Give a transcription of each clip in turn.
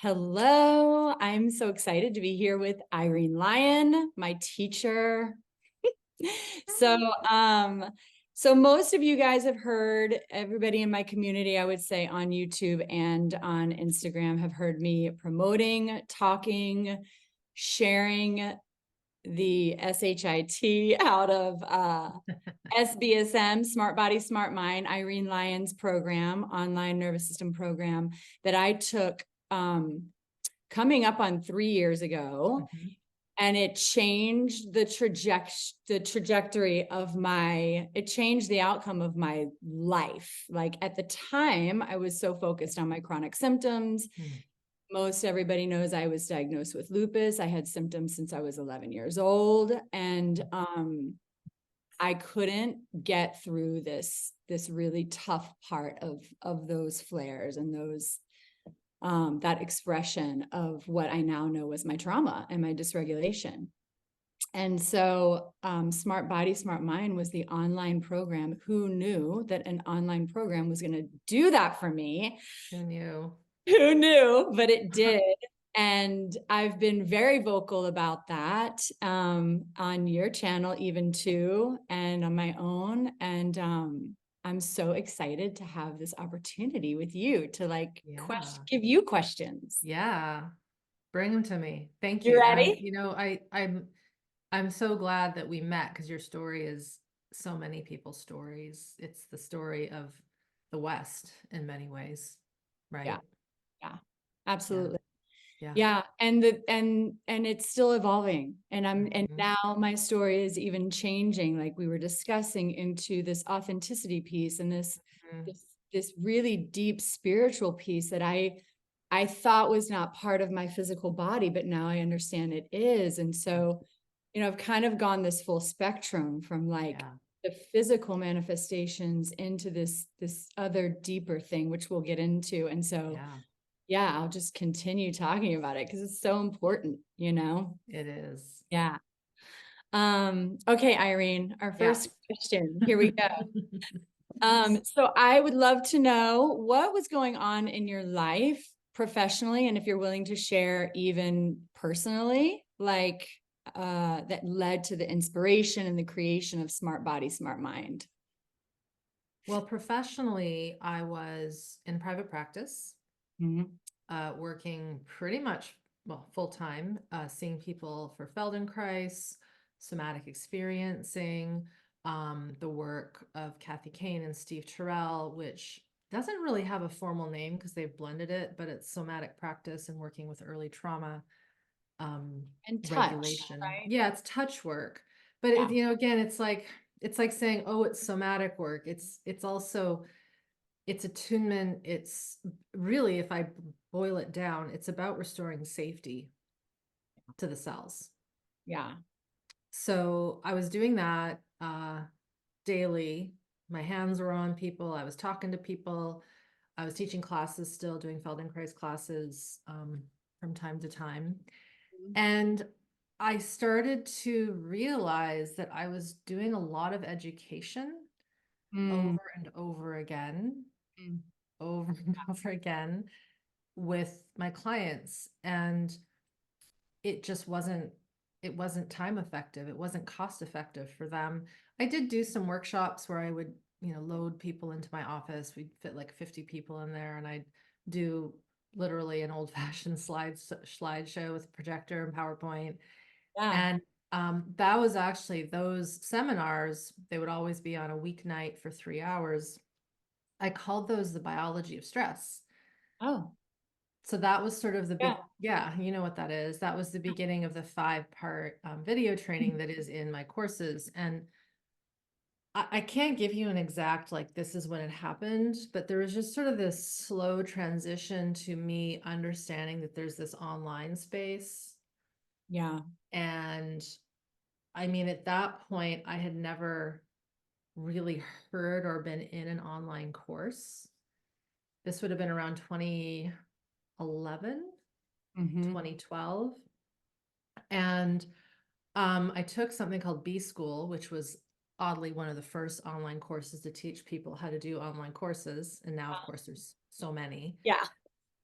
Hello, I'm so excited to be here with Irene Lyon, my teacher. So, so most of you guys have heard, everybody in my community, I would say on YouTube and on Instagram have heard me promoting, talking, sharing the SHIT out of SBSM, Smart Body, Smart Mind, Irene Lyon's program, online nervous system program that I took coming up on 3 years ago. Mhm. And it changed the trajectory of it changed the outcome of my life. Like at the time, I was so focused on my chronic symptoms. Mm. Most everybody knows I was diagnosed with lupus. I had symptoms since I was 11 years old. And I couldn't get through this really tough part of those flares and those that expression of what I now know was my trauma and my dysregulation. And so Smart Body, Smart Mind was the online program. Who knew that an online program was going to do that for me? Who knew? Who knew? But it did. And I've been very vocal about that on your channel, even too, and on my own. And I'm so excited to have this opportunity with you to Yeah. give you questions. Yeah. Bring them to me. Thank You you. ready? I'm so glad that we met because your story is so many people's stories. It's the story of the West in many ways, Yeah, right? yeah, Yeah. absolutely. Yeah. Yeah, and it's still evolving. And Mhm. now my story is even changing, like we were discussing, into this authenticity piece and Mhm. this this really deep spiritual piece that I thought was not part of my physical body, but now I understand it is. And so, I've kind of gone this full spectrum from like Yeah. the physical manifestations into this other deeper thing, which we'll get into. And so Yeah. yeah, I'll just continue talking about it because it's so important. It is. Yeah. Okay, Irene, our Yeah. first question. Here we go. So I would love to know what was going on in your life professionally, and if you're willing to share even personally, like that led to the inspiration and the creation of Smart Body, Smart Mind. Well, professionally, I was in private practice, Mhm. working pretty much, well, full time, seeing people for Feldenkrais, somatic experiencing, the work of Kathy Kane and Steve Terrell, which doesn't really have a formal name because they've blended it, but it's somatic practice and working with early trauma, um, And touch, regulation. right? Yeah, it's touch work, but Yeah. again, it's like saying, oh, it's somatic work. It's also it's attunement. It's really, if I boil it down, it's about restoring safety to the cells. Yeah. So I was doing that daily. My hands were on people. I was talking to people. I was teaching classes still, doing Feldenkrais classes from time to time. And I started to realize that I was doing a lot of education Mm, over and over again, mm, over and over again with my clients, and it wasn't time effective, it wasn't cost effective for them. I did do some workshops where I would load people into my office. We'd fit like 50 people in there, and I'd do literally an old-fashioned slideshow with a projector and PowerPoint. yeah. And that was actually, those seminars, they would always be on a weeknight for 3 hours. I called those the biology of stress. Oh, So that was sort of the yeah. big, yeah, you know what that is. That was the beginning of the 5-part video training that is in my courses. And I can't give you an exact, like, this is when it happened, but there was just sort of this slow transition to me understanding that there's this online space. Yeah. And I mean, at that point, I had never really heard or been in an online course. This would have been around 2011, Mm-hmm. 2012. And I took something called B School, which was oddly one of the first online courses to teach people how to do online courses. And now, of course, there's so many. Yeah.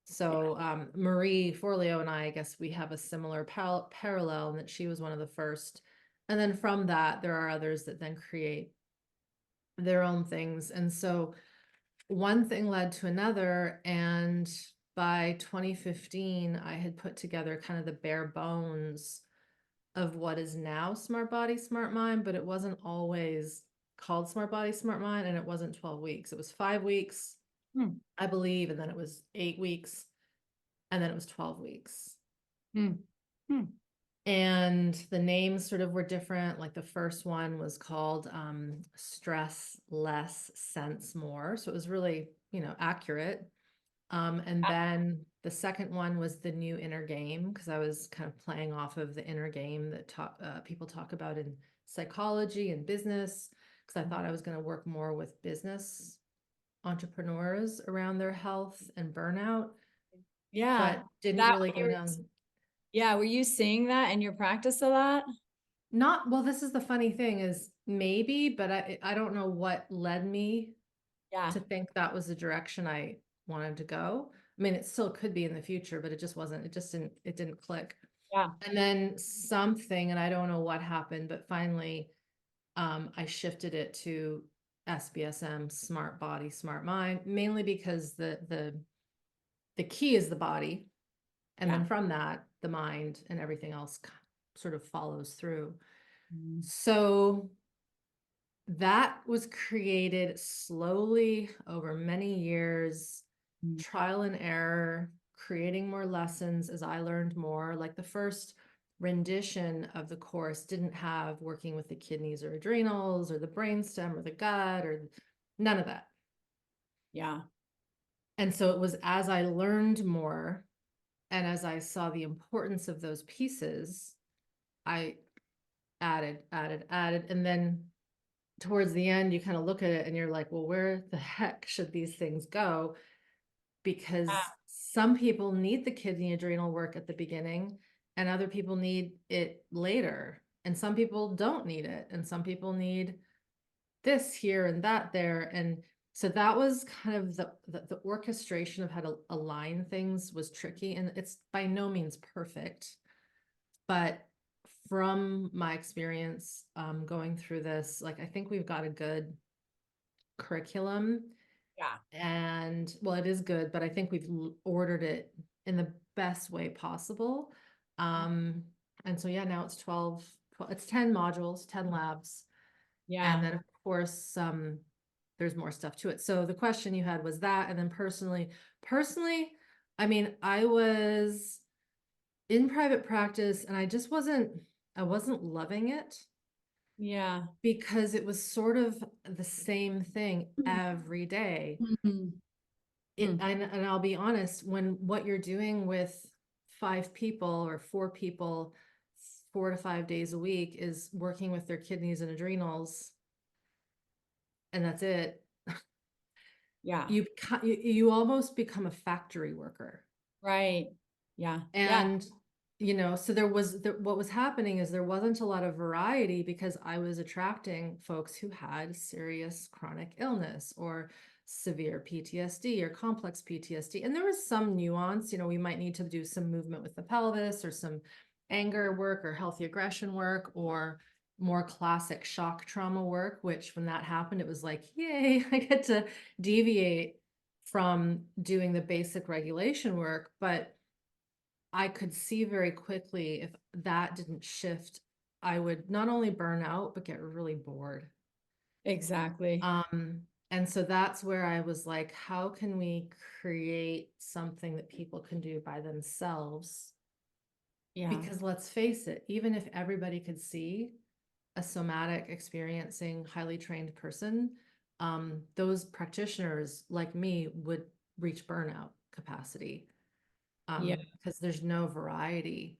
So Marie Forleo and I guess we have a similar parallel in that she was one of the first. And then from that, there are others that then create their own things. And so one thing led to another. And by 2015, I had put together kind of the bare bones of what is now Smart Body, Smart Mind, but it wasn't always called Smart Body, Smart Mind, and it wasn't 12 weeks. It was 5 weeks, Hmm. I believe, and then it was 8 weeks, and then it was 12 weeks. Hmm. Hmm. And the names sort of were different. Like the first one was called Stress Less, Sense More. So it was really, accurate. And then the second one was the new inner game, because I was kind of playing off of the inner game that people talk about in psychology and business, because I thought I was going to work more with business entrepreneurs around their health and burnout, Yeah. but didn't That really go down. yeah, were you seeing that in your practice a lot? Not, well, this is the funny thing is maybe, but I don't know what led me Yeah. to think that was the direction I wanted to go. I mean, it still could be in the future, but it just wasn't, it didn't click. Yeah. And then something, and I don't know what happened, but finally, I shifted it to SBSM, Smart Body, Smart Mind, mainly because the key is the body, and Yeah. then from that, the mind and everything else sort of follows through. Mm. So that was created slowly over many years, Mm. trial and error, creating more lessons as I learned more. Like the first rendition of the course didn't have working with the kidneys or adrenals or the brainstem or the gut or none of that. Yeah. And so it was as I learned more and as I saw the importance of those pieces, I added. And then towards the end, you kind of look at it and you're like, well, where the heck should these things go? Because some people need the kidney adrenal work at the beginning and other people need it later. And some people don't need it. And some people need this here and that there. And so that was kind of the orchestration of how to align things was tricky. And it's by no means perfect, but from my experience going through this, like I think we've got a good curriculum. Yeah. And well, it is good, but I think we've ordered it in the best way possible. Um, and so yeah, now it's 12, it's 10 modules, 10 labs. And Yeah. then of course, there's more stuff to it. So the question you had was that, and then personally, I mean, I was in private practice and I wasn't loving it Yeah. because it was sort of the same thing every day. Mhm. Mm. And I'll be honest, when what you're doing with 5 people or 4 people, 4 to 5 days a week is working with their kidneys and adrenals, and that's it, Yeah. you almost become a factory worker. Right. Yeah. Yeah. And so what was happening is there wasn't a lot of variety because I was attracting folks who had serious chronic illness or severe PTSD or complex PTSD. And there was some nuance, we might need to do some movement with the pelvis or some anger work or healthy aggression work or more classic shock trauma work, which when that happened, it was like, yay, I get to deviate from doing the basic regulation work. But I could see very quickly if that didn't shift, I would not only burn out, but get really bored. Exactly. And so that's where I was like, how can we create something that people can do by themselves? Yeah. Because let's face it, even if everybody could see a somatic experiencing highly trained person, those practitioners like me would reach burnout capacity Yeah. because there's no variety.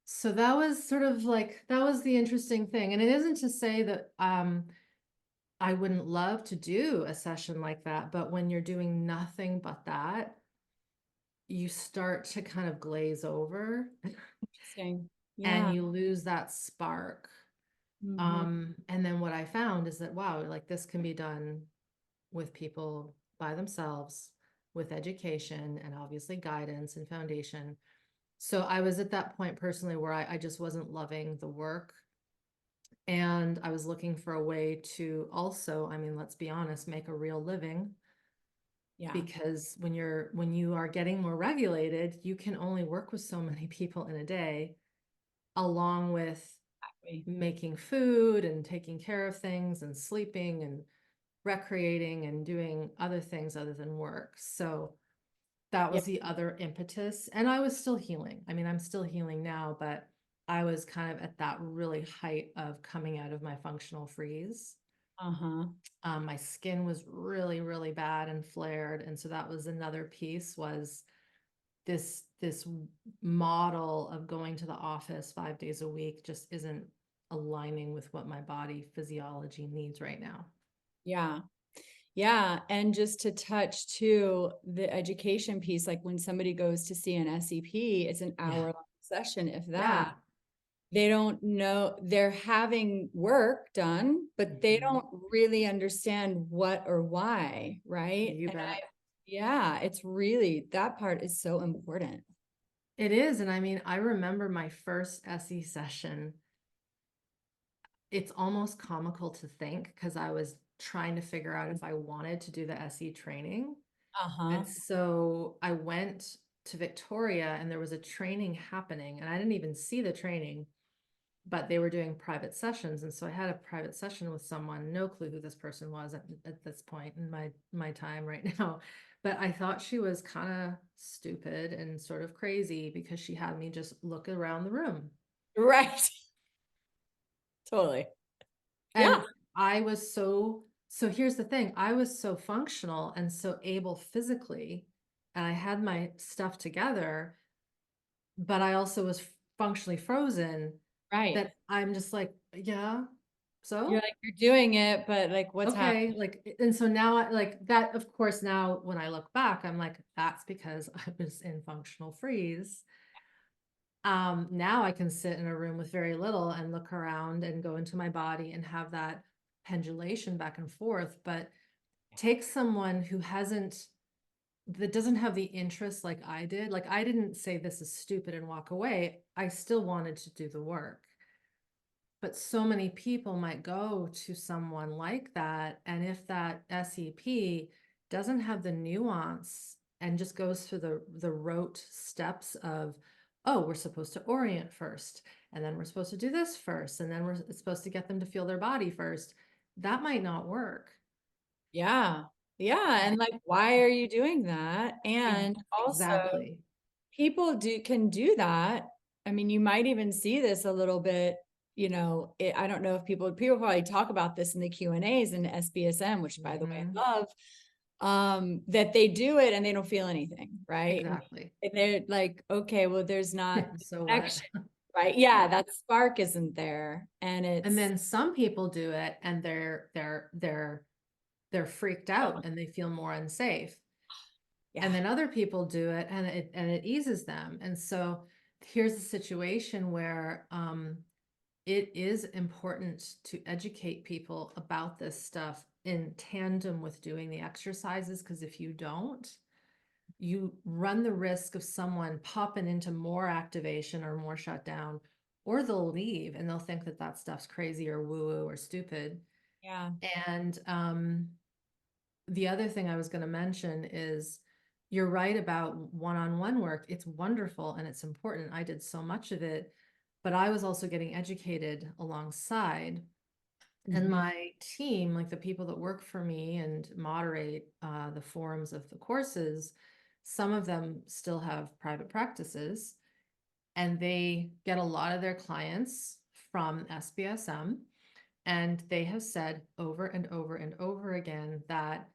So that was sort of like, that was the interesting thing. And it isn't to say that I wouldn't love to do a session like that, but when you're doing nothing but that, you start to kind of glaze over Interesting. and Yeah. you lose that spark. Hmm. And then what I found is that, wow, like this can be done with people by themselves with education and obviously guidance and foundation. So I was at that point personally where I just wasn't loving the work. And I was looking for a way to also, I mean, let's be honest, make a real living, Yeah. because when you are getting more regulated, you can only work with so many people in a day, along with Exactly. making food and taking care of things and sleeping and recreating and doing other things other than work. So that Yeah. was the other impetus. And I was still healing. I mean, I'm still healing now, but I was kind of at that really height of coming out of my functional freeze. Uh-huh. My skin was really, really bad and flared. And so that was another piece, was this model of going to the office 5 days a week just isn't aligning with what my body physiology needs right now. Yeah. Yeah. And just to touch too, the education piece, like when somebody goes to see an SEP, it's an Yeah. hour-long session, if that. Yeah. They don't know, they're having work done, but they Mhm. don't really understand what or why, right? You And bet. yeah, it's really, that part is so important. It is. And I mean, I remember my first SE session. It's almost comical to think, because I was trying to figure out if I wanted to do the SE training. Uh-huh. And so I went to Victoria and there was a training happening, and I didn't even see the training, but they were doing private sessions. And so I had a private session with someone, no clue who this person was at this point in my time right now. But I thought she was kind of stupid and sort of crazy, because she had me just look around the room. Right. Totally. Yeah. And I was so here's the thing, I was so functional and so able physically, and I had my stuff together, but I also was functionally frozen, Right. that I'm just like, yeah, You're so like, you're doing it, but like, what's happening? okay, like, and so now I like that, of course, now when I look back, I'm like, that's because I was in functional freeze. Now I can sit in a room with very little and look around and go into my body and have that pendulation back and forth. But take someone who hasn't, that doesn't have the interest like I did. Like, I didn't say this is stupid and walk away. I still wanted to do the work. But so many people might go to someone like that. And if that SEP doesn't have the nuance and just goes through the rote steps of, oh, we're supposed to orient first, and then we're supposed to do this first, and then we're supposed to get them to feel their body first, that might not work. Yeah. Yeah. And like, why are you doing that? And also, Exactly. people can do that. I mean, you might even see this a little bit, I don't know if people probably talk about this in the Q&As in SBSM, which by the way, Mhm. I love, that they do it and they don't feel anything, right? Exactly. And they're like, okay, well, there's not the So what? connection, right? Yeah, that spark isn't there. And And it's, then some people do it and they're freaked out oh, and they feel more unsafe. And yeah, then other people do it and it eases them. And so here's a situation where it is important to educate people about this stuff in tandem with doing the exercises, because if you don't, you run the risk of someone popping into more activation or more shutdown, or they'll leave and they'll think that that stuff's crazy or woo woo or stupid. yeah, And the other thing I was going to mention is, you're right about one-on-one work. It's wonderful and it's important. I did so much of it, but I was also getting educated alongside. And mhm, my team, like the people that work for me and moderate the forums of the courses, some of them still have private practices, and they get a lot of their clients from SBSM. And they have said over and over and over again that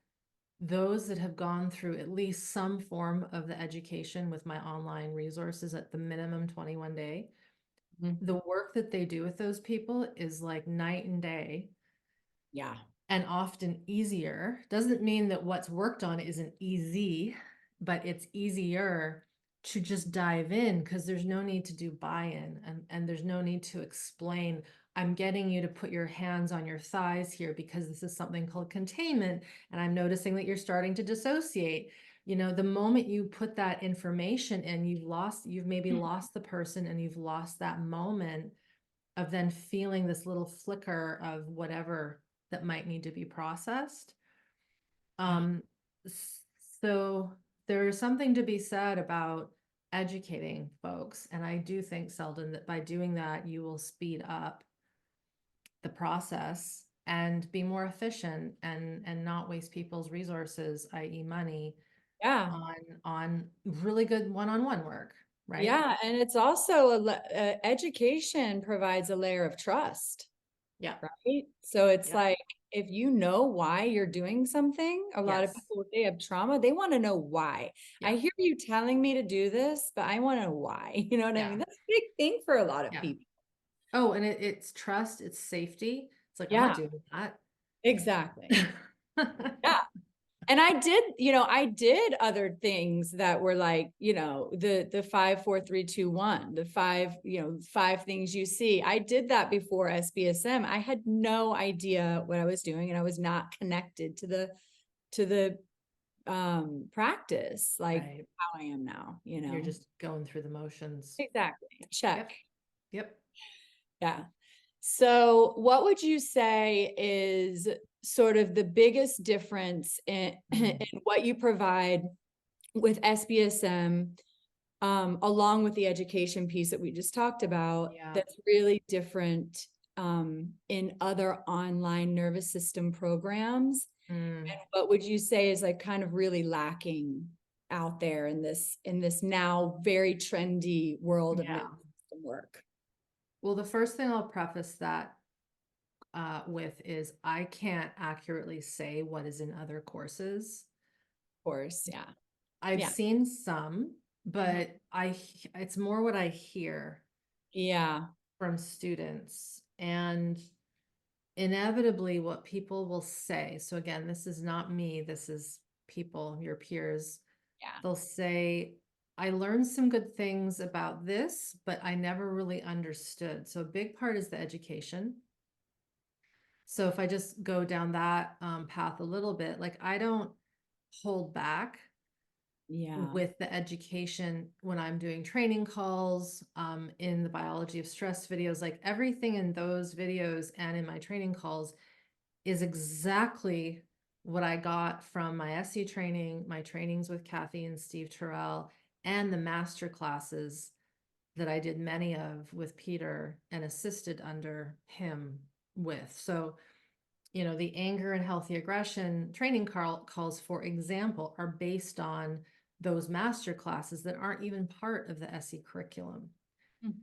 those that have gone through at least some form of the education with my online resources, at the minimum 21 day, mhm. the work that they do with those people is like night and day, Yeah, and often easier. Doesn't mean that what's worked on isn't easy, but it's easier to just dive in, because there's no need to do buy-in, and there's no need to explain, I'm getting you to put your hands on your thighs here because this is something called containment, and I'm noticing that you're starting to dissociate. the moment you put that information in, you've maybe lost the person, and you've lost that moment of then feeling this little flicker of whatever that might need to be processed. Yeah. Um, so there's something to be said about educating folks. And I do think, Selden, that by doing that, you will speed up the process and be more efficient, and not waste people's resources, i.e. money, Yeah. on really good one-on-one work, right? Yeah. And it's also education provides a layer of trust, Yeah. right? So it's Yep. like, if you know why you're doing something, a lot of Yes. people, if they have trauma, they want to know why. I Yeah. hear you telling me to do this, but I want to know why. You know what I Yeah. mean? That's a big thing for a lot of Yeah. people. Oh, and it's trust, it's safety. It's like, I'm not Yeah, doing that. exactly. Yeah. And I did other things that were like, the 5, 4, 3, 2, 1, the five things you see. I did that before SBSM. I had no idea what I was doing, and I was not connected to the practice like Right. how I am now, You're just going through the motions. Exactly. Yep. Check. Yep. Yeah. So, what would you say is sort of the biggest difference in what you provide with SBSM, along with the education piece that we just talked about, Yeah. that's really different in other online nervous system programs? Mm, And what would you say is like kind of really lacking out there in this now very trendy world of yeah. nervous system work? Well, the first thing I'll preface that with is I can't accurately say what is in other courses. Of course, yeah. I've Yeah. seen some, Uh-huh. but it's more what I hear Yeah. from students, and inevitably what people will say. So again, this is not me, this is people, your peers. Yeah. They'll say, I learned some good things about this, but I never really understood. So a big part is the education. So if I just go down that path a little bit, like I don't hold back Yeah. with the education when I'm doing training calls, in the biology of stress videos, like everything in those videos and in my training calls is exactly what I got from my SE training, my trainings with Kathy and Steve Terrell, and the master classes that I did many of with Peter and assisted under him with. So, the anger and healthy aggression training calls, for example, are based on those master classes that aren't even part of the SE curriculum. Mm.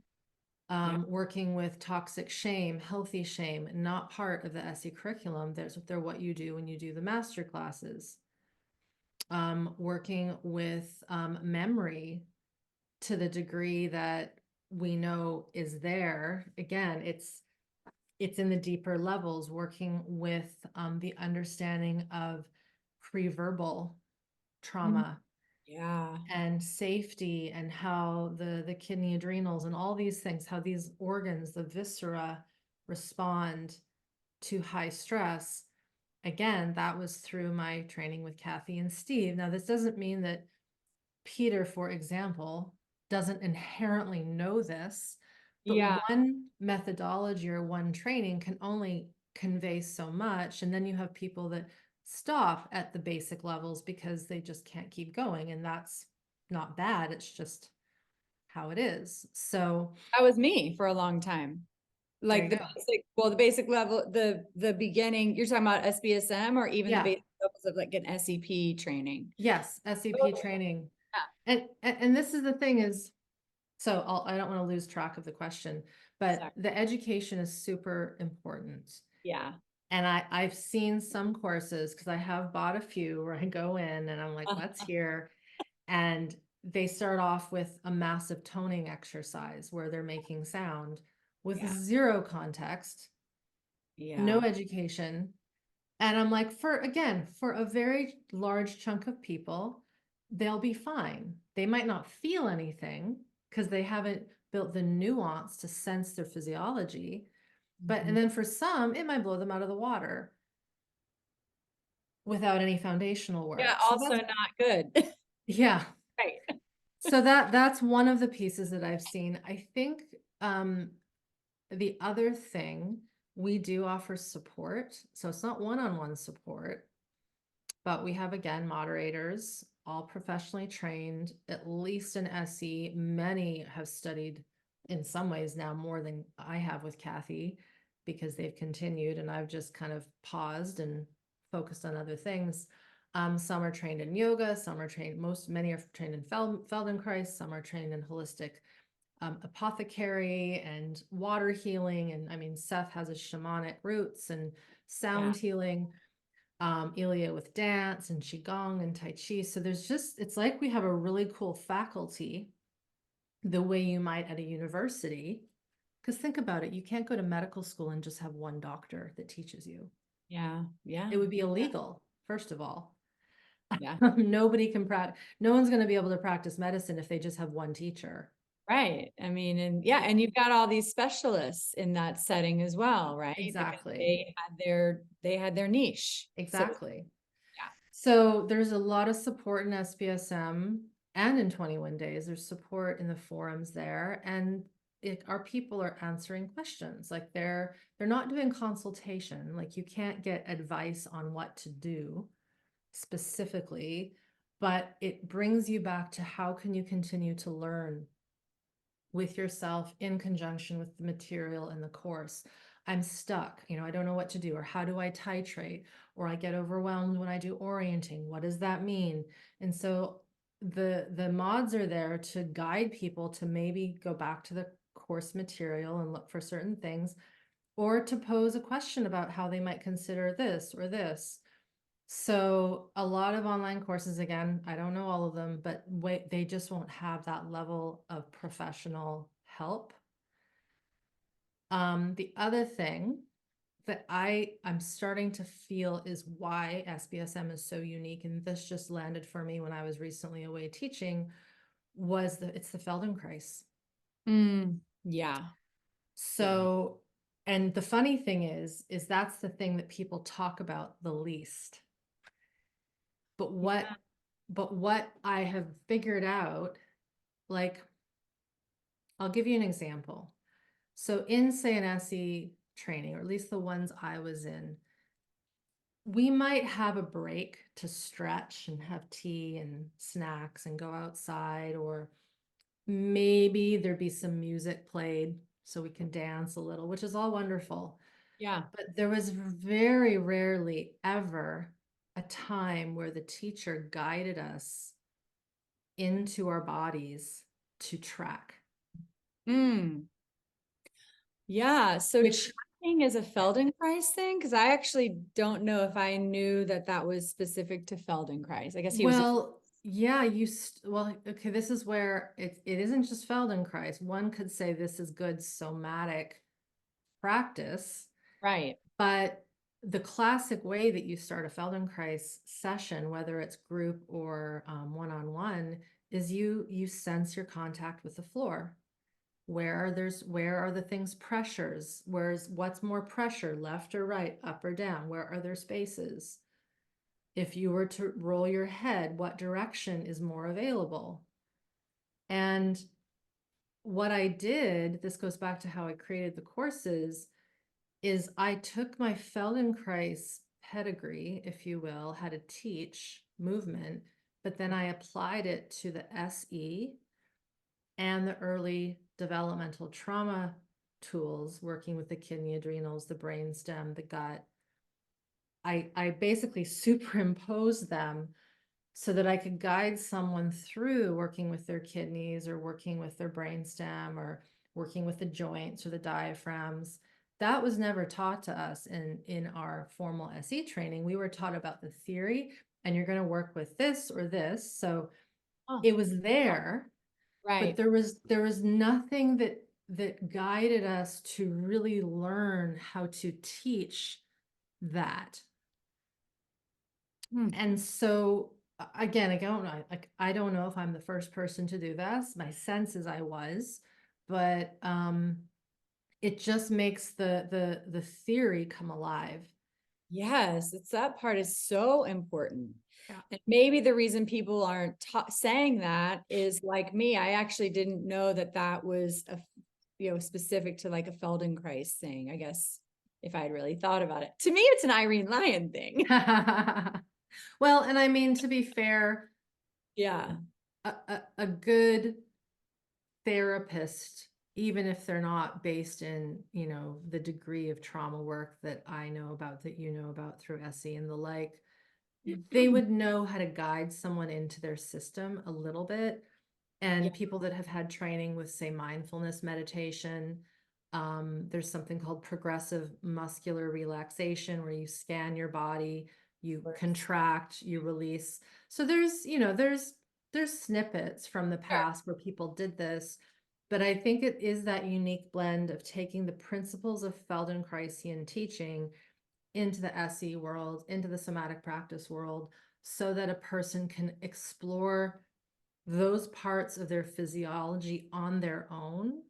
Yeah. Working with toxic shame, healthy shame, not part of the SE curriculum. They're what you do when you do the master classes. Working with memory to the degree that we know is there. Again, it's in the deeper levels, working with the understanding of pre-verbal Mhm. trauma Yeah. and safety, and how the kidney, adrenals, and all these things, how these organs, the viscera, respond to high stress. Again, that was through my training with Kathy and Steve. Now, this doesn't mean that Peter, for example, doesn't inherently know this, but Yeah. one methodology or one training can only convey so much. And then you have people that stop at the basic levels because they just can't keep going. And that's not bad. It's just how it is. So That was me for a long time. there Like you the go. basic level, the beginning, you're talking about SBSM or even the Yeah. basic levels of like an SEP training. Yes. SCP Oh, training. yeah. And this is the thing is, so I don't want to lose track of the question, but Sorry. the education is super important. Yeah. And I've seen some courses, because I have bought a few, where I go in and I'm like, let's hear. And they start off with a massive toning exercise where they're making sound with Yeah. zero context, no Yeah. education. And I'm like, for a very large chunk of people, they'll be fine. They might not feel anything because they haven't built the nuance to sense their physiology. And Mhm. then for some, it might blow them out of the water without any foundational Yeah. work. So Also that's, not good. Yeah. Right. So that's one of the pieces that I've seen. I think the other thing, we do offer support. So it's not one-on-one support, but we have, again, moderators, all professionally trained, at least an SE. Many have studied in some ways now more than I have with Kathy, because they've continued and I've just kind of paused and focused on other things. Some are trained in yoga, some are trained, many are trained in Feldenkrais, some are trained in holistic apothecary and water healing. And I mean, Seth has his shamanic roots and Yeah. sound healing, Ilya with dance and Qigong and Tai Chi. So there's just, it's like we have a really cool faculty the way you might at a university. Because think about it, you can't go to medical school and just have one doctor that teaches you. Yeah. Yeah. It would be illegal, first of all. Yeah. Nobody can practice, no one's going to be able to practice medicine if they just have one teacher. Right. I mean, and yeah, and you've got all these specialists in that setting as well, right? Because Exactly. they had their niche. So Exactly. yeah. So there's a lot of support in SBSM and in 21 days. There's support in the forums there, and our people are answering questions. Like they're not doing consultation. Like you can't get advice on what to do specifically, but it brings you back to how can you continue to learn with yourself in conjunction with the material in the course. I'm stuck, I don't know what to do, or how do I titrate, or I get overwhelmed when I do orienting. What does that mean? And so the mods are there to guide people to maybe go back to the course material and look for certain things, or to pose a question about how they might consider this or this. So a lot of online courses, again, I don't know all of them, but they just won't have that level of professional help. The other thing that I'm starting to feel is why SBSM is so unique, and this just landed for me when I was recently away teaching, it's the Feldenkrais. Yeah. Yeah. So, and the funny thing is that's the thing that people talk about the least. But Yeah. what I have figured out, like, I'll give you an example. So in, say, an SE training, or at least the ones I was in, we might have a break to stretch and have tea and snacks and go outside, or maybe there'd be some music played so we can dance a little, which is all wonderful. Yeah. But there was very rarely ever a time where the teacher guided us into our bodies to track. Yeah. So Which, tracking is a Feldenkrais thing, because I actually don't know if I knew that that was specific to Feldenkrais. I guess he was. well, yeah, well, okay, this is where it isn't just Feldenkrais. One could say this is good somatic practice, Right. but the classic way that you start a Feldenkrais session, whether it's group or one-on-one, is you sense your contact with the floor. Where are the things pressures? What's more pressure, left or right, up or down? Where are there spaces? If you were to roll your head, what direction is more available? And what I did, this goes back to how I created the courses, is I took my Feldenkrais pedigree, if you will, how to teach movement, but then I applied it to the SE and the early developmental trauma tools, working with the kidney, adrenals, the brainstem, the gut. I basically superimposed them so that I could guide someone through working with their kidneys, or working with their brainstem, or working with the joints or the diaphragms. That was never taught to us in our formal SE training. We were taught about the theory, and you're going to work with this or this. So Oh, it was there, but right. there was nothing that guided us to really learn how to teach that. Hmm. And so again, I don't know if I'm the first person to do this. My sense is I was, but it just makes the theory come alive. Yes, it's that part is so important. Yeah. And maybe the reason people aren't saying that is like me, I actually didn't know that that was a, specific to like a Feldenkrais thing, I guess, if I'd really thought about it. To me, it's an Irene Lyon thing. Well, and I mean, to be fair, Yeah. a good therapist, even if they're not based in, you know, the degree of trauma work that I know about, that you know about through SE and the like, they would know how to guide someone into their system a little bit. Yeah. And people that have had training with, say, mindfulness meditation, there's something called progressive muscular relaxation where you scan your body, you contract, you release. So there's, you know, there's snippets from the Sure. past where people did this, but I think it is that unique blend of taking the principles of Feldenkraisian teaching into the SE world, into the somatic practice world, so that a person can explore those parts of their physiology on their own.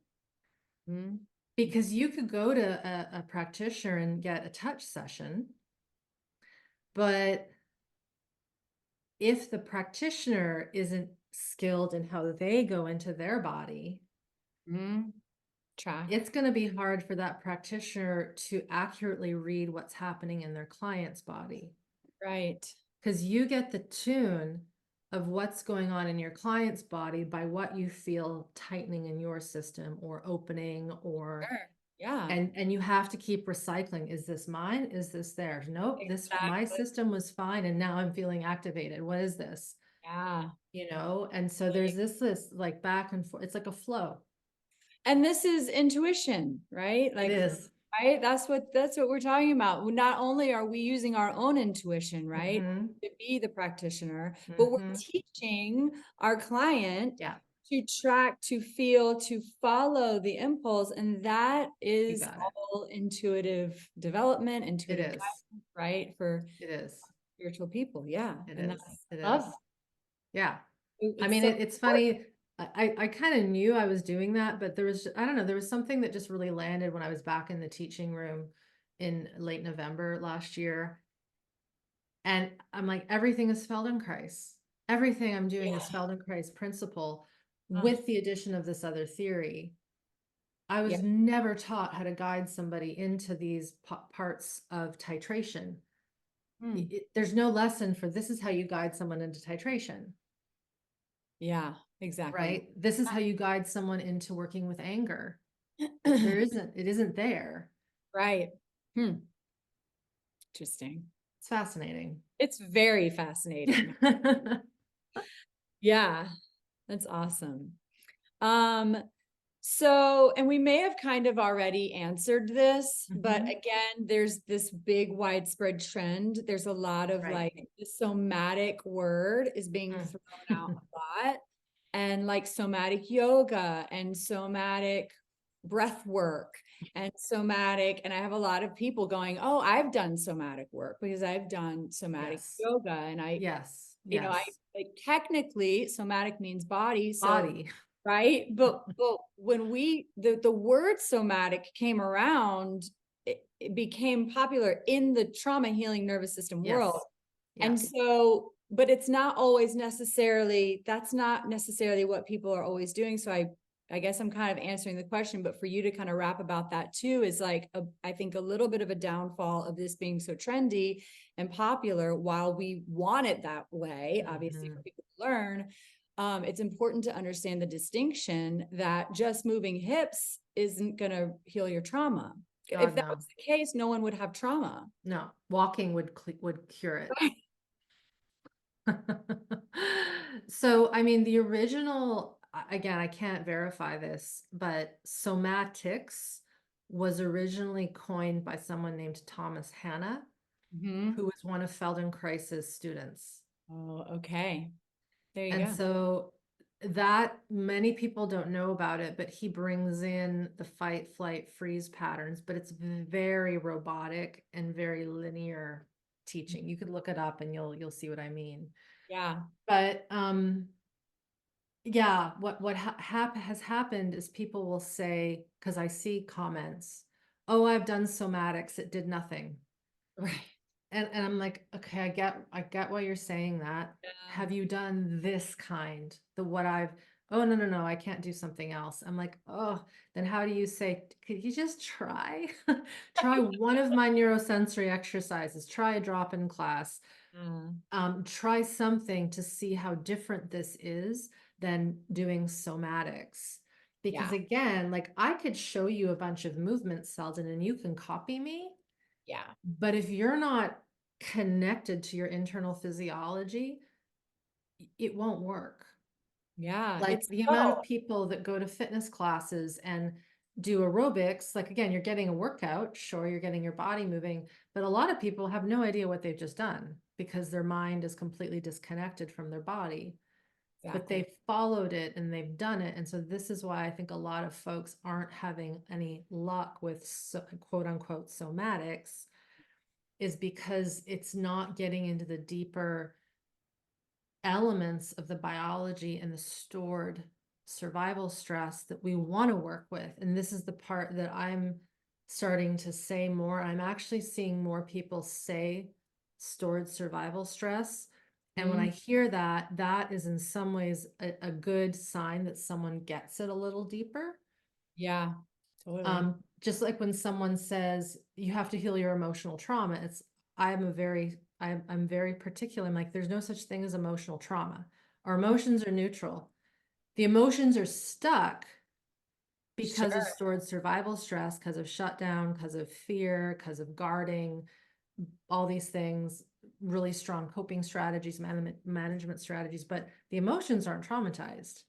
Mhm. Because you could go to a practitioner and get a touch session, but if the practitioner isn't skilled in how they go into their body, Mhm. Track. it's going to be hard for that practitioner to accurately read what's happening in their client's body. Right. Because you get the tune of what's going on in your client's body by what you feel tightening in your system or opening, or Sure. Yeah. and you have to keep recycling. Is this mine? Is this theirs? Nope, this, my Exactly. system was fine and now I'm feeling activated. What is this? Yeah. You know, and so there's this like back and forth. It's like a flow. And this is intuition, right? It Like, is. right? That's what we're talking about. Not only are we using our own intuition, right, Mm-hmm. to be the practitioner, but we're Mm-hmm. teaching our client Yeah, to track, to feel, to follow the impulse. And that you is got it. all intuitive development, It intuitive is. guidance, right? For It is. spiritual people. Yeah. It And is. that's It love. is. Yeah. I It's mean, so it's important. funny. I kind of knew I was doing that, but there was, I don't know, there was something that just really landed when I was back in the teaching room in late November last year. And I'm like, everything is Feldenkrais. Everything I'm doing is Yeah. Feldenkrais principle Uh, with the addition of this other theory. I yeah. was never taught how to guide somebody into these parts of titration. Hmm. There's no lesson for this is how you guide someone into titration, Yeah, exactly. right? This is how you guide someone into working with anger. There isn't, it isn't there. Right. Hmm. Interesting. It's fascinating. It's very fascinating. Yeah, that's awesome. Um, so, and we may have kind of already answered this, but Mhm. again, there's this big widespread trend. There's a lot of Right. like the somatic word is being Mm. thrown out a lot. And like somatic yoga and somatic breath work and somatic. And I have a lot of people going, oh, I've done somatic work because I've done somatic Yes. yoga. And Yes. I Yes. like technically somatic means body. So Body. right. But when the word somatic came around, it became popular in the trauma healing nervous system world. Yes. Yeah. And so, but it's not always necessarily, that's not necessarily what people are always doing. So I guess I'm kind of answering the question, but for you to kind of wrap about that too is like, I think a little bit of a downfall of this being so trendy and popular while we want it that way, obviously Mhm. for people to learn. It's important to understand the distinction that just moving hips isn't going to heal your trauma. If God, that no. was the case, no one would have trauma. No. Walking would cure it. So, I mean, the original, again, I can't verify this, but somatics was originally coined by someone named Thomas Hanna, Mhm. who was one of Feldenkrais's students. Oh, okay. There you And go. so that many people don't know about it, but he brings in the fight, flight, freeze patterns, but it's very robotic and very linear teaching. You could look it up and you'll see what I mean. Yeah. But yeah, what has happened is people will say, because I see comments, oh, I've done somatics, it did nothing. Right. And I'm like, okay, I get why you're saying that. Yeah. Have you done this kind? The what I've, oh, no, no, no, I can't do something else. I'm like, oh, then how do you say, could you just try? Try one of my neurosensory exercises, try a drop-in class, Mm. try something to see how different this is than doing somatics. Because Yeah. again, like I could show you a bunch of movements, Selden, and you can copy me. Yeah. But if you're not connected to your internal physiology, it won't work. Yeah. Like It's the amount of so, people that go to fitness classes and do aerobics, like again, you're getting a workout, sure, you're getting your body moving, but a lot of people have no idea what they've just done because their mind is completely disconnected from their body. But exactly. they've followed it and they've done it. And so this is why I think a lot of folks aren't having any luck with quote unquote somatics, is because it's not getting into the deeper elements of the biology and the stored survival stress that we want to work with. And this is the part that I'm starting to say more. I'm actually seeing more people say stored survival stress. And when I Mm. hear that, that is in some ways a good sign that someone gets it a little deeper. Yeah. Totally. Just like when someone says you have to heal your emotional trauma, it's I'm very particular. I'm like, there's no such thing as emotional trauma. Our Mm. emotions are neutral. The emotions are stuck because of Sure. stored survival stress, because of shutdown, because of fear, because of guarding, all these things, really strong coping strategies, management strategies, but the emotions aren't traumatized.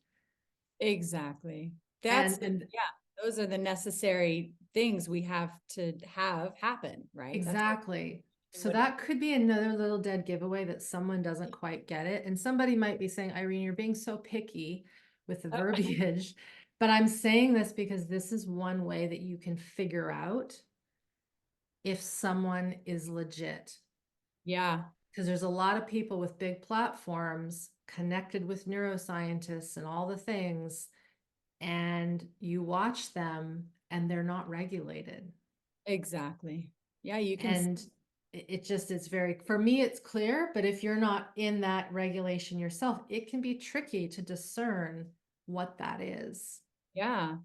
Exactly. That's And yeah, those are the necessary things we have to have happen, right? That's what exactly. So what that could be another little dead giveaway that someone doesn't quite get it. And somebody might be saying, Irene, you're being so picky with the oh, verbiage. But I'm saying this because this is one way that you can figure out if someone is legit. yeah, Because there's a lot of people with big platforms connected with neuroscientists and all the things, and you watch them and they're not regulated. exactly. Yeah, you can And it just is very, for me it's clear, but if you're not in that regulation yourself, it can be tricky to discern what that is. yeah.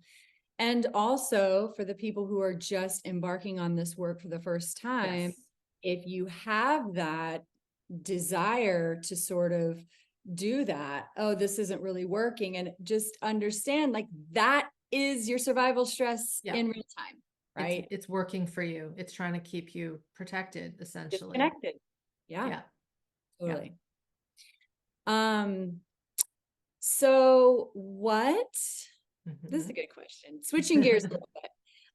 And also for the people who are just embarking on this work for the first time, Yes. if you have that desire to sort of do that, oh, this isn't really working, and just understand like that is your survival stress Yeah. in real time, right? It's working for you. It's trying to keep you protected essentially. Disconnected. Yeah, Yeah. Yeah. totally. Um, so what, this is a Mhm. good question. Switching gears a little bit.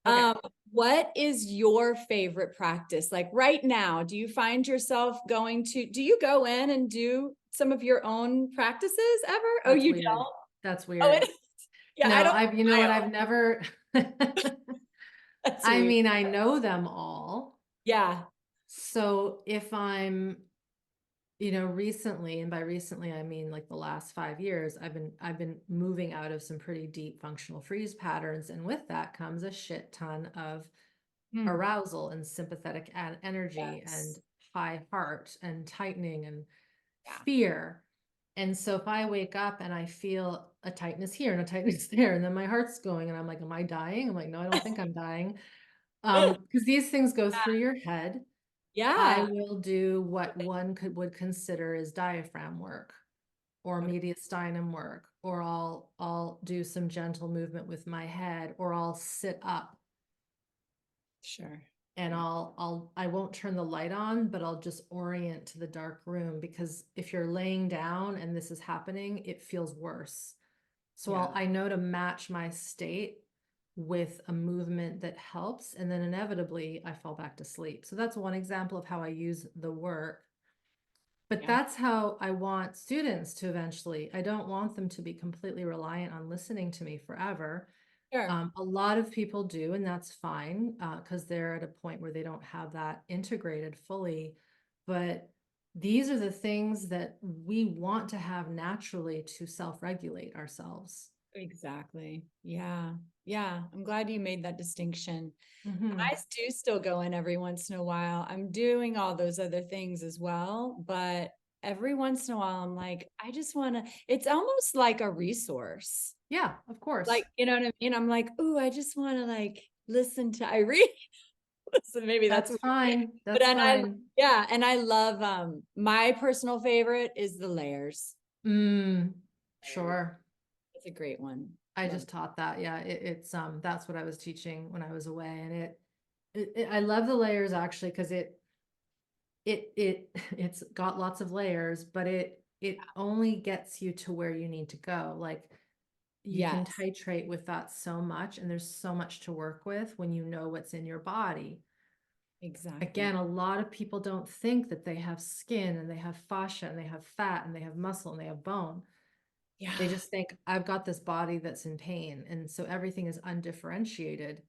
Okay. What is your favorite practice? Like right now, do you find yourself do you go in and do some of your own practices ever? Oh, That's you weird. don't? That's Oh, it weird. is. Yeah, I No, don't I've, you know what, smile. I've never, That's I weird. mean, I know them all. Yeah. So if I'm, recently, and by recently I mean like the last 5 years, I've been moving out of some pretty deep functional freeze patterns, and with that comes a shit ton of Hmm. arousal and sympathetic energy and Yes. high heart and tightening and Yeah. fear. And so if I wake up and I feel a tightness here and a tightness there, and then my heart's going, and I'm like, am I dying? I'm like, no, I don't think I'm dying. Because these things go through your head. I Yeah. will do what one would consider as diaphragm work or Okay. mediastinum work, or I'll do some gentle movement with my head, or I'll sit up Sure. and Yeah. I won't turn the light on, but I'll just orient to the dark room, because if you're laying down and this is happening, it feels worse. So Yeah. I know to match my state with a movement that helps, and then inevitably I fall back to sleep. So that's one example of how I use the work. But Yeah. that's how I want students to eventually. I don't want them to be completely reliant on listening to me forever. Sure. A lot of people do, and that's fine, because they're at a point where they don't have that integrated fully. But these are the things that we want to have naturally to self-regulate ourselves. Exactly. Yeah. Yeah. I'm glad you made that distinction. Hmm. I do still go in every once in a while. I'm doing all those other things as well, but every once in a while, I'm like, I just want to, it's almost like a resource. Yeah, of course. Like, you know what I mean? I'm like, ooh, I just want to like listen to Irene. So maybe that's That's weird. fine. But That's and I, fine. yeah, and I love my personal favorite is the layers. Mm, Layers. sure. It's a great one. I Love just taught that. Yeah, it's that's what I was teaching when I was away, and I love the layers actually because it's got lots of layers, but it only gets you to where you need to go. Like you can Yes, titrate with that so much, and there's so much to work with when you know what's in your body. exactly. Again, a lot of people don't think that they have skin and they have fascia and they have fat and they have muscle and they have bone. They Yeah. just think I've got this body that's in pain. And so everything is undifferentiated.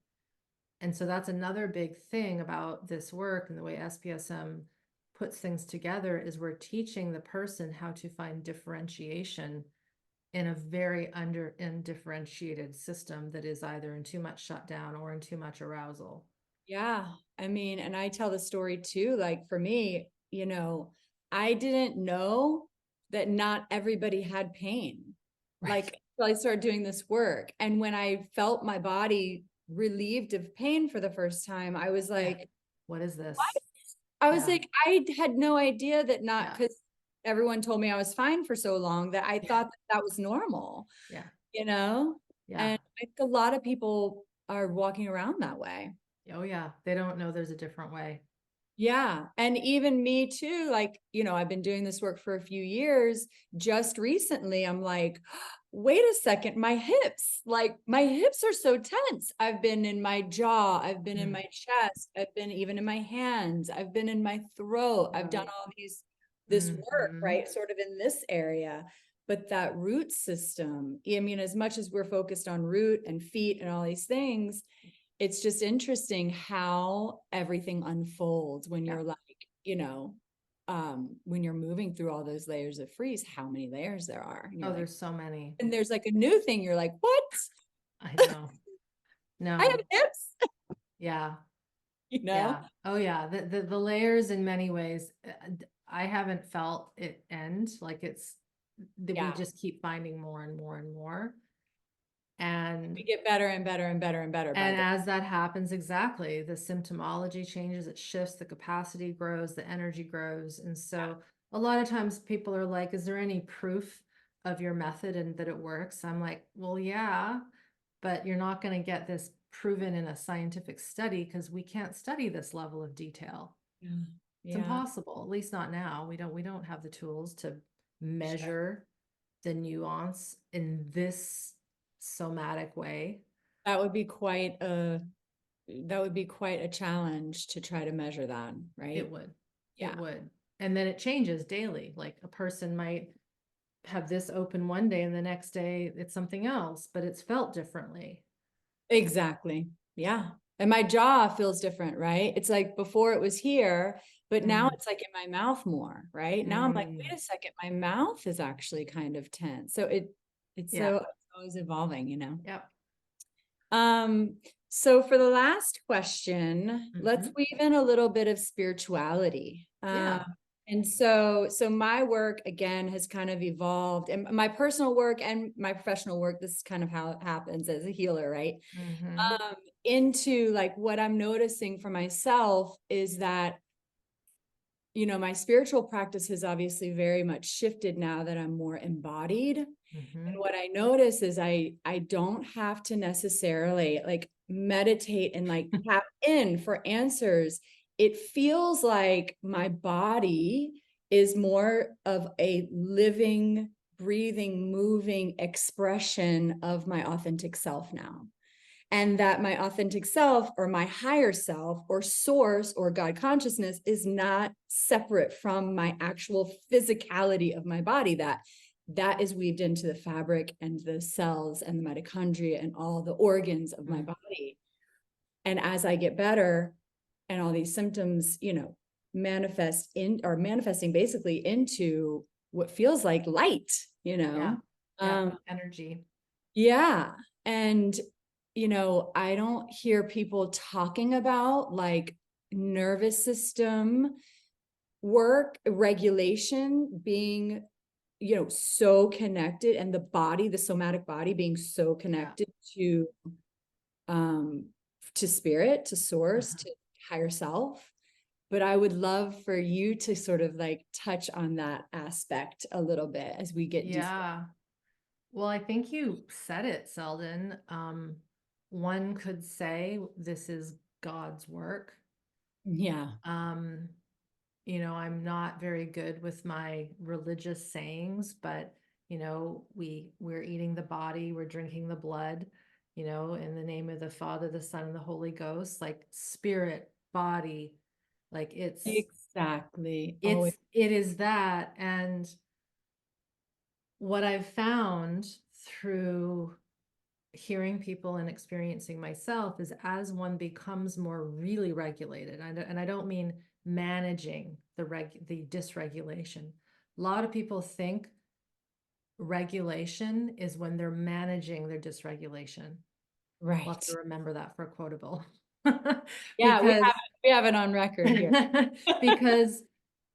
And so that's another big thing about this work and the way SBSM puts things together is we're teaching the person how to find differentiation in a very undifferentiated system that is either in too much shutdown or in too much arousal. Yeah. I mean, and I tell the story too. Like for me, I didn't know that not everybody had pain. Right. Like till I started doing this work. And when I felt my body relieved of pain for the first time, I was Yeah. like, What is what? this? I was Yeah. like, I had no idea that not Yeah. because everyone told me I was fine for so long that I Yeah. thought that that was normal, Yeah. you know? Yeah. And I think a lot of people are walking around that way. Oh, yeah. They don't know there's a different way. Yeah. And even me too, like, I've been doing this work for a few years. Just recently, I'm like, wait a second, like my hips are so tense. I've been in my jaw, I've been in Mm, my chest, I've been even in my hands, I've been in my throat. I've done right. all this work, Hmm. right? Sort of in this area. But that root system, I mean, as much as we're focused on root and feet and all these things, it's just interesting how everything unfolds when Yeah. you're like, when you're moving through all those layers of freeze, how many layers there are. And you're Oh, like, there's so many. and there's like a new thing. You're like, what? I know. I have No. hips, Yeah. you know? Yeah. Oh, yeah. The layers in many ways, I haven't felt it end. Like it's that we Yeah. just keep finding more and more and more. We And get better and better and better and better by And the as that happens, exactly, the symptomology changes, it shifts, the capacity grows, the energy grows. And so a lot of times people are like, is there any proof of your method and that it works? I'm like, well, yeah, but you're not going to get this proven in a scientific study because we can't study this level of detail. yeah. It's Yeah. impossible, at least not now. We don't have the tools to Sure. measure the nuance in this somatic way. That would be quite a challenge to try to measure that, It right? would. It Yeah. would. And then it changes daily. Like a person might have this open one day and the next day it's something else, but it's felt differently. Exactly. Yeah. And my jaw feels different, right? It's like before it was here, but now Mm, it's like in my mouth more, right? Now I'm like, mm, wait a second, my mouth is actually kind of tense. So it's yeah. so it's always evolving. Yep. Um, so for the last question, let's Hmm. weave in a little bit of spirituality. Yeah. And so my work again has kind of evolved, and my personal work and my professional work, this is kind of how it happens as a healer, right? Hmm. Into like what I'm noticing for myself is that my spiritual practice has obviously very much shifted now that I'm more embodied. And Hmm. what I notice is I don't have to necessarily like meditate and like tap in for answers. It feels like my body is more of a living, breathing, moving expression of my authentic self now, and that my authentic self or my higher self or source or God consciousness is not separate from my actual physicality of my body, that is weaved into the fabric and the cells and the mitochondria and all the organs of my Mm. body. And as I get better and all these symptoms, manifesting basically into what feels like light, Yeah. Yeah. um, Energy. Yeah. And, I don't hear people talking about like nervous system work, regulation being, so connected, and the body, the somatic body being so Yeah. connected um, to spirit, to source, Uh-huh. to higher self. But I would love for you to sort of like touch on that aspect a little bit as we get deeper. Yeah. Well, I think you said it, Selden. One could say this is God's work. Yeah. Um, I'm not very good with my religious sayings, but we're eating the body, we're drinking the blood, in the name of the Father, the Son, and the Holy Ghost, like spirit, body, like Exactly. it's it is that. And what I've found through hearing people and experiencing myself is as one becomes more really regulated, and I don't mean managing the dysregulation. A lot of people think regulation is when they're managing their dysregulation. We'll have Right. to remember that for a quotable. Yeah, Because we have it on record here. because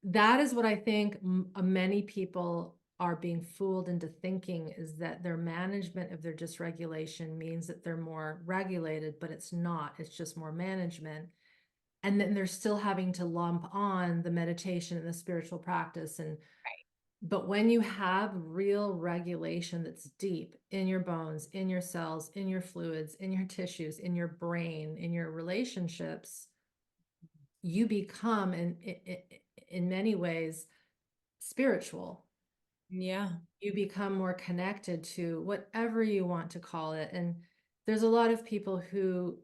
that is what I think many people are being fooled into thinking, is that their management of their dysregulation means that they're more regulated, but it's not. It's just more management. And then they're still having to lump on the meditation and the spiritual practice. But when you have real regulation that's deep in your bones, in your cells, in your fluids, in your tissues, in your brain, in your relationships, you become in many ways spiritual. Yeah. You become more connected to whatever you want to call it. And there's a lot of people who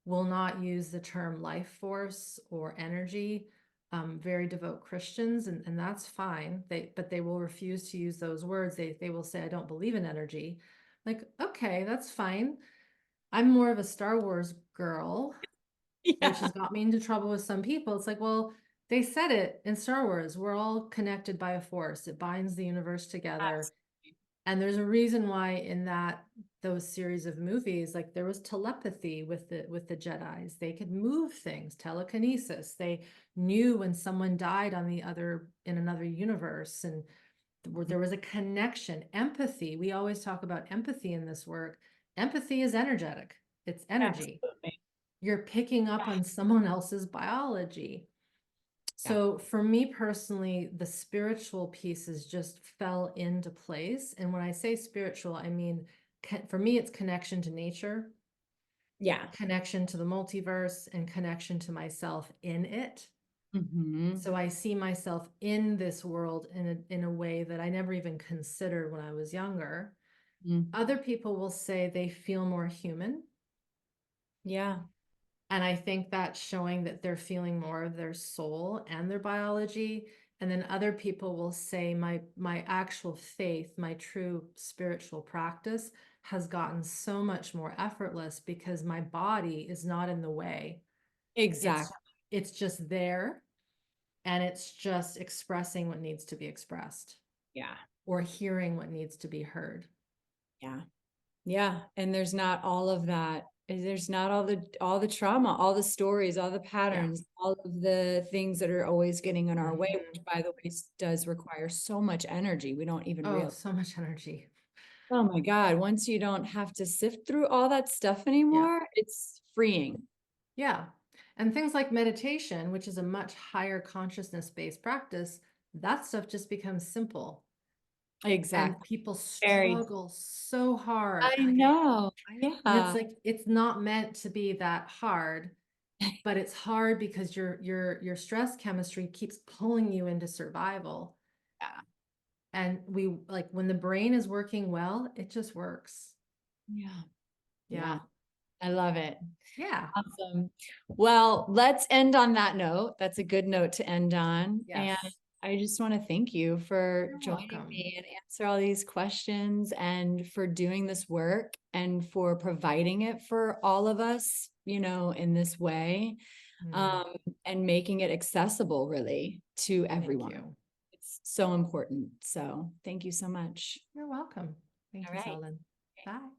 will not use the term life force or energy, very devout Christians, and that's fine. But they will refuse to use those words. They will say, I don't believe in energy. Like, okay, that's fine. I'm more of a Star Wars girl, which Yeah. has got me into trouble with some people. It's like, well, they said it in Star Wars. We're all connected by a force. It binds the universe together. And there's a reason why in those series of movies, like there was telepathy with the Jedis. They could move things, telekinesis. They knew when someone died in another universe, and there was a connection. Empathy. We always talk about empathy in this work. Empathy is energetic. It's energy. Absolutely. You're picking up on someone else's biology. Yeah. So for me personally, the spiritual pieces just fell into place. And when I say spiritual, I mean, for me, it's connection to nature, Yeah. connection to the multiverse, and connection to myself in it. Hmm. So I see myself in this world in a way that I never even considered when I was younger. Other people will say they feel more human. Yeah. And I think that's showing that they're feeling more of their soul and their biology. And then other people will say my actual faith, my true spiritual practice has gotten so much more effortless because my body is not in the way. It's Exactly. it's just there, and it's just expressing what needs to be expressed Yeah. or hearing what needs to be heard. Yeah. Yeah. And there's not all of that. There's not all the trauma, all the stories, all the Yeah. patterns, all of the things that are always getting in our way, which Mhm. by the way does require so much energy. We don't even Oh, realize. so much energy. Oh my God. Once you don't have to sift through all that stuff Yeah. anymore, it's freeing. Yeah. And things like meditation, which is a much higher consciousness-based practice, that stuff just becomes simple. And Exactly. people Very. struggle so hard. I know. And it's Yeah. like it's not meant to be that hard, but it's hard because your stress chemistry keeps pulling you into survival. Yeah. And we like when the brain is working well, it just works. Yeah. Yeah. Yeah. I love it. Yeah. Awesome. Well, let's end on that note. That's a good note to end on. And Yes. I just want to thank you for You're joining welcome. me and answer all these questions, and for doing this work, and for providing it for all of us, in this way, Mm, um, and making it accessible really to thank everyone. you. It's so important. So thank you so much. You're welcome. Thank All you, right. Selden. Bye.